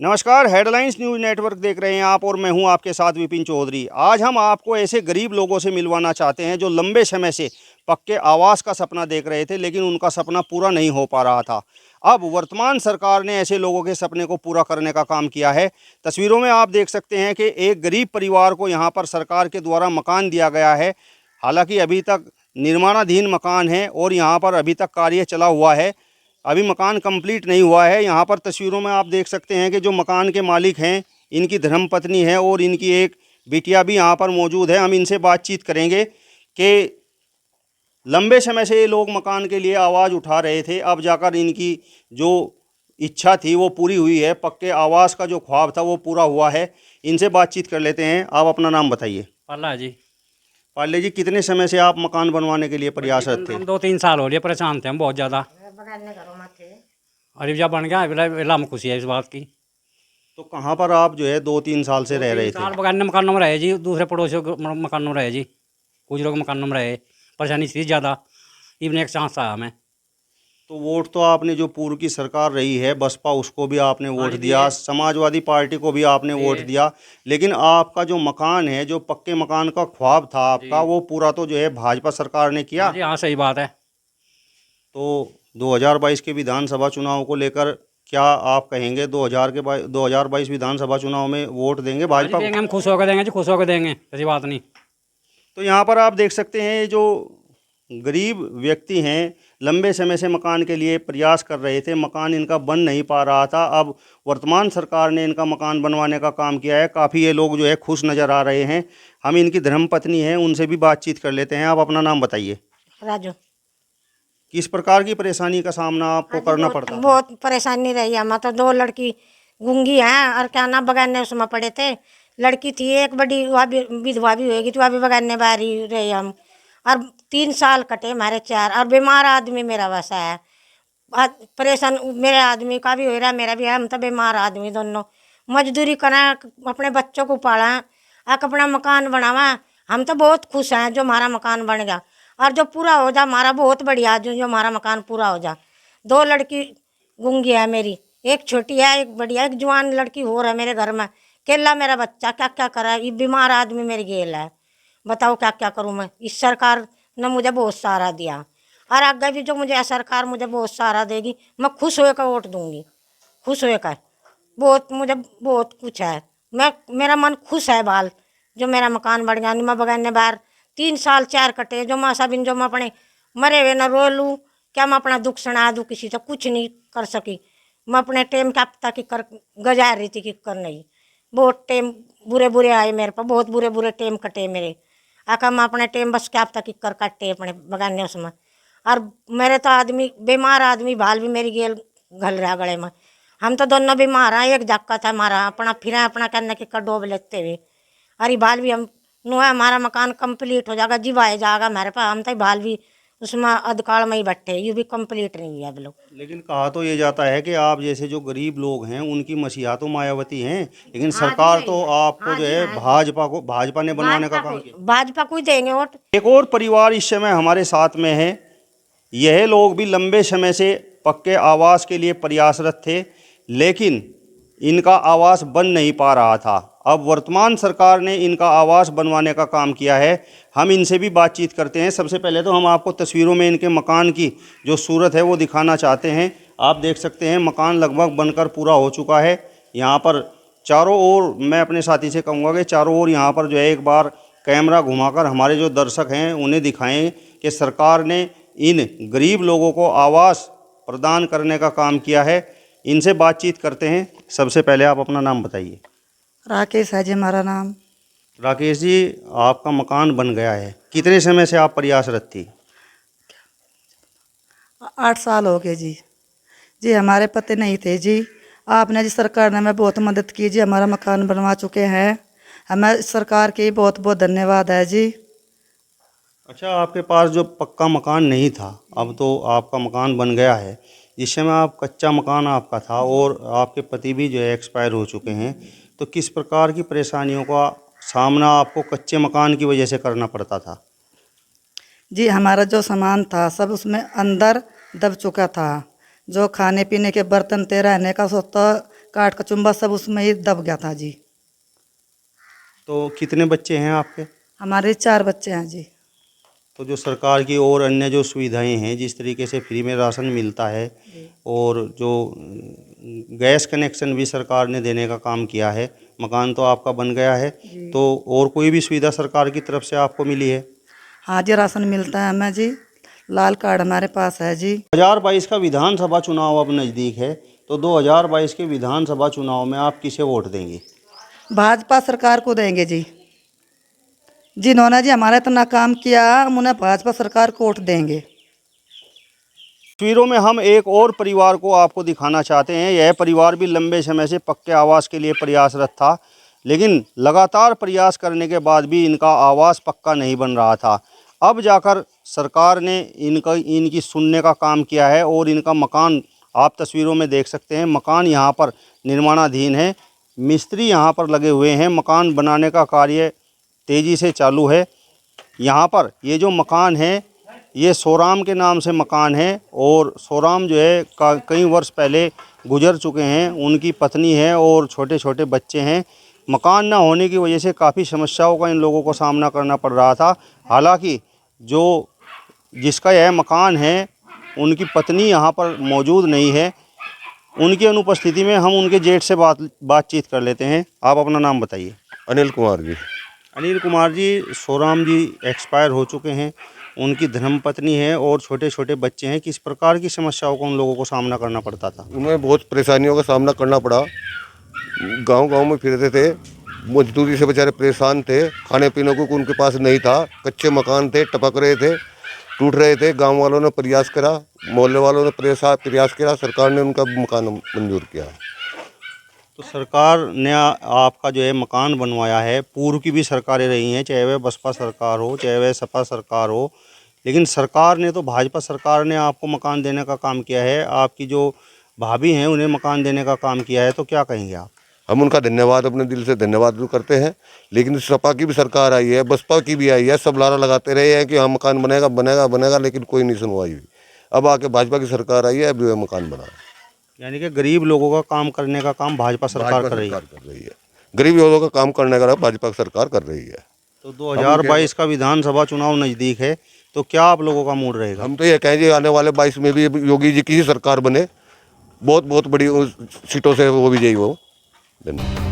नमस्कार, headlines news network देख रहे हैं आप और मैं हूं आपके साथ विपिन चौधरी। आज हम आपको ऐसे गरीब लोगों से मिलवाना चाहते हैं जो लंबे समय से पक्के आवास का सपना देख रहे थे, लेकिन उनका सपना पूरा नहीं हो पा रहा था। अब वर्तमान सरकार ने ऐसे लोगों के सपने को पूरा करने का काम किया है। तस्वीरों में आप देख सकते हैं कि एक गरीब परिवार को यहाँ पर सरकार के द्वारा मकान दिया गया है। हालांकि अभी तक निर्माणाधीन मकान है और यहाँ पर अभी तक कार्य चला हुआ है, अभी मकान कंप्लीट नहीं हुआ है। यहाँ पर तस्वीरों में आप देख सकते हैं कि जो मकान के मालिक हैं, इनकी धर्मपत्नी है और इनकी एक बिटिया भी यहाँ पर मौजूद है। हम इनसे बातचीत करेंगे कि लंबे समय से ये लोग मकान के लिए आवाज़ उठा रहे थे, अब जाकर इनकी जो इच्छा थी वो पूरी हुई है। पक्के आवास का जो ख्वाब था वो पूरा हुआ है। इनसे बातचीत कर लेते हैं। आप अपना नाम बताइए। पाला जी। पाले जी, कितने समय से आप मकान बनवाने के लिए प्रयासरत थे? हम 2-3 साल हो गए परेशान थे हम बहुत ज़्यादा। अरे जब बन गया वेला हम खुशी है इस बात की। तो कहाँ पर आप जो है 2-3 साल से रह रहे थे? साल बगैर मकानों में रहे जी, दूसरे पड़ोसियों के मकानों में रहे जी, कुछ लोग मकानों में रहे, परेशानी थी ज़्यादा। इवन एक चांस आया हमें। तो वोट तो आपने जो पूर्व की सरकार रही है बसपा, उसको भी आपने वोट दिया, समाजवादी पार्टी को भी आपने वोट दिया, लेकिन आपका जो मकान है, जो पक्के मकान का ख्वाब था आपका, वो पूरा तो जो है भाजपा सरकार ने किया। जी हाँ, सही बात है। तो 2022 के विधानसभा चुनाव को लेकर क्या आप कहेंगे? 2022 विधानसभा चुनाव में वोट देंगे भाजपा देंगे, को? हम खुश होकर देंगे जी, खुश होकर देंगे, ऐसी बात नहीं। तो यहाँ पर आप देख सकते हैं, ये जो गरीब व्यक्ति हैं, लंबे समय से मकान के लिए प्रयास कर रहे थे, मकान इनका बन नहीं पा रहा था। अब वर्तमान सरकार ने इनका मकान बनवाने का काम किया है। काफ़ी ये लोग जो है खुश नज़र आ रहे हैं। हम इनकी धर्मपत्नी हैं, उनसे भी बातचीत कर लेते हैं। आप अपना नाम बताइए। राजू। किस प्रकार की परेशानी का सामना आपको करना पड़ता था? बहुत परेशानी रही। हम तो 2 लड़की गूंगी हैं और क्या ना बगाने उसमें पड़े थे। लड़की थी एक बड़ी, वह भी विधवा भी होगी, तो वह भी बगाने बाहर ही रहे हम। और 3 साल कटे हमारे 4। और बीमार आदमी मेरा वैसा है, परेशान मेरे आदमी का भी हो रहा, मेरा भी है। हम तो बीमार आदमी दोनों मजदूरी करें, अपने बच्चों को पालें, अपना मकान बनावा। हम तो बहुत खुश हैं जो हमारा मकान बन गया, और जो पूरा हो जा हमारा बहुत बढ़िया, जो हमारा मकान पूरा हो जा। 2 लड़की गूंगी है मेरी, एक छोटी है एक बड़ी है, एक जवान लड़की हो रहा है मेरे घर में। केला मेरा बच्चा क्या क्या करा, ये बीमार आदमी मेरी गेल है। बताओ क्या क्या करूँ मैं। इस सरकार ने मुझे बहुत सहारा दिया, और आगे भी जो मुझे सरकार मुझे बहुत सहारा देगी, मैं खुश होकर वोट दूंगी, खुश होकर। बहुत मुझे बहुत कुछ है, मेरा मन खुश है बाल, जो मेरा मकान बढ़ गया। मैं बगाने बाहर 3 साल 4 कटे, जो मैं सब जो मैं अपने मरे हुए न रो लूँ, क्या मैं अपना दुख सुना दूँ किसी से? कुछ नहीं कर सकी। मैं अपने टेम क्या पता कि कर गुजार रही थी कि कर नहीं। बहुत टेम बुरे बुरे आए मेरे पर, बहुत बुरे बुरे टेम कटे मेरे। आका मैं अपने टेम बस क्या पता कि कर काटे अपने बगाने उसमें। और मेरे तो आदमी बीमार आदमी बाल भी मेरी गेल घल रहा गले में। हम तो दोनों बीमार हैं, एक झक्का था हमारा अपना, फिर अपना कहने की कर डोब लेते हुए। अरे बाल भी हम नुआ, हमारा मकान कंप्लीट हो जाएगा, जीव आए जाएगा हमारे पास। हम तो बाल भी उसमें अधकाल में ही बैठे, ये भी कंप्लीट नहीं है अब लोग। लेकिन कहा तो ये जाता है कि आप जैसे जो गरीब लोग हैं उनकी मसीहा तो मायावती हैं, लेकिन सरकार तो आपको जो है भाजपा ने बनवाने का काम किया। भाजपा को ही देंगे वोट। एक और परिवार इस समय हमारे साथ में है। यह लोग भी लंबे समय से पक्के आवास के लिए प्रयासरत थे, लेकिन इनका आवास बन नहीं पा रहा था। अब वर्तमान सरकार ने इनका आवास बनवाने का काम किया है। हम इनसे भी बातचीत करते हैं। सबसे पहले तो हम आपको तस्वीरों में इनके मकान की जो सूरत है वो दिखाना चाहते हैं। आप देख सकते हैं मकान लगभग बनकर पूरा हो चुका है। यहाँ पर चारों ओर, मैं अपने साथी से कहूँगा कि चारों ओर यहाँ पर जो है एक बार कैमरा घुमाकर हमारे जो दर्शक हैं उन्हें दिखाएं कि सरकार ने इन गरीब लोगों को आवास प्रदान करने का काम किया है। इनसे बातचीत करते हैं। सबसे पहले आप अपना नाम बताइए। राकेश है जी हमारा नाम। राकेश जी, आपका मकान बन गया है, कितने समय से आप प्रयासरत थी? 8 साल हो गए जी। जी हमारे पते नहीं थे जी, आपने जी सरकार ने हमें बहुत मदद की जी, हमारा मकान बनवा चुके हैं। हमें सरकार की बहुत बहुत धन्यवाद है जी। अच्छा, आपके पास जो पक्का मकान नहीं था, अब तो आपका मकान बन गया है। जिस समय आप कच्चा मकान आपका था और आपके पति भी जो है एक्सपायर हो चुके हैं, तो किस प्रकार की परेशानियों का सामना आपको कच्चे मकान की वजह से करना पड़ता था? जी हमारा जो सामान था सब उसमें अंदर दब चुका था। जो खाने पीने के बर्तन थे, रहने का सब तो काट कचुम्बा सब उसमें ही दब गया था जी। तो कितने बच्चे हैं आपके? हमारे 4 बच्चे हैं जी। तो जो सरकार की और अन्य जो सुविधाएं हैं, जिस तरीके से फ्री में राशन मिलता है और जो गैस कनेक्शन भी सरकार ने देने का काम किया है, मकान तो आपका बन गया है, तो और कोई भी सुविधा सरकार की तरफ से आपको मिली है? हाँ जी, राशन मिलता है हमें जी, लाल कार्ड हमारे पास है जी। 2022 का विधानसभा चुनाव अब नज़दीक है, तो 2022 के विधानसभा चुनाव में आप किसे वोट देंगे? भाजपा सरकार को देंगे जी। जिन्होंने जी हमारा इतना काम किया, हम उन्हें भाजपा सरकार को वोट देंगे। तस्वीरों में हम एक और परिवार को आपको दिखाना चाहते हैं। यह परिवार भी लंबे समय से पक्के आवास के लिए प्रयासरत था, लेकिन लगातार प्रयास करने के बाद भी इनका आवास पक्का नहीं बन रहा था। अब जाकर सरकार ने इनकी सुनने का काम किया है और इनका मकान आप तस्वीरों में देख सकते हैं। मकान यहाँ पर निर्माणाधीन है, मिस्त्री यहाँ पर लगे हुए हैं, मकान बनाने का कार्य तेज़ी से चालू है। यहाँ पर ये जो मकान है, ये सोराम के नाम से मकान है और सोराम जो है कई वर्ष पहले गुजर चुके हैं। उनकी पत्नी है और छोटे छोटे बच्चे हैं। मकान ना होने की वजह से काफ़ी समस्याओं का इन लोगों को सामना करना पड़ रहा था। हालांकि जिसका यह मकान है, उनकी पत्नी यहाँ पर मौजूद नहीं है। उनकी अनुपस्थिति में हम उनके जेठ से बातचीत कर लेते हैं। आप अपना नाम बताइए। अनिल कुमार जी। अनिल कुमार जी, सोराम जी एक्सपायर हो चुके हैं, उनकी धर्मपत्नी है और छोटे छोटे बच्चे हैं। किस प्रकार की समस्याओं का उन लोगों को सामना करना पड़ता था? उन्हें बहुत परेशानियों का सामना करना पड़ा। गांव-गांव में फिरते थे, मजदूरी से बेचारे परेशान थे, खाने पीने को उनके पास नहीं था, कच्चे मकान थे, टपक रहे थे, टूट रहे थे। गांव वालों ने प्रयास करा, मोहल्ले वालों ने प्रयास किया, सरकार ने उनका मकान मंजूर किया। तो सरकार ने आपका जो है मकान बनवाया है। पूर्व की भी सरकारें रही हैं, चाहे वह बसपा सरकार हो, चाहे वह सपा सरकार हो, लेकिन सरकार ने तो भाजपा सरकार ने आपको मकान देने का काम किया है। आपकी जो भाभी हैं, उन्हें मकान देने का काम किया है, तो क्या कहेंगे आप? हम उनका धन्यवाद, अपने दिल से धन्यवाद भी करते हैं। लेकिन सपा की भी सरकार आई है, बसपा की भी आई है, सब लारा लगाते रहे हैं कि हाँ मकान बनेगा बनेगा बनेगा, लेकिन कोई नहीं सुनवाई हुई। अब आके भाजपा की सरकार आई है, अब वह मकान बना। यानी कि गरीब लोगों का काम करने का काम भाजपा सरकार कर रही है। गरीब लोगों का काम करने का भाजपा सरकार कर रही है। तो 2022 का विधानसभा चुनाव नज़दीक है, तो क्या आप लोगों का मूड रहेगा? हम तो ये कहेंगे आने वाले 22 में भी योगी जी की ही सरकार बने, बहुत बहुत बड़ी सीटों से वो विजयी हो। धन्यवाद।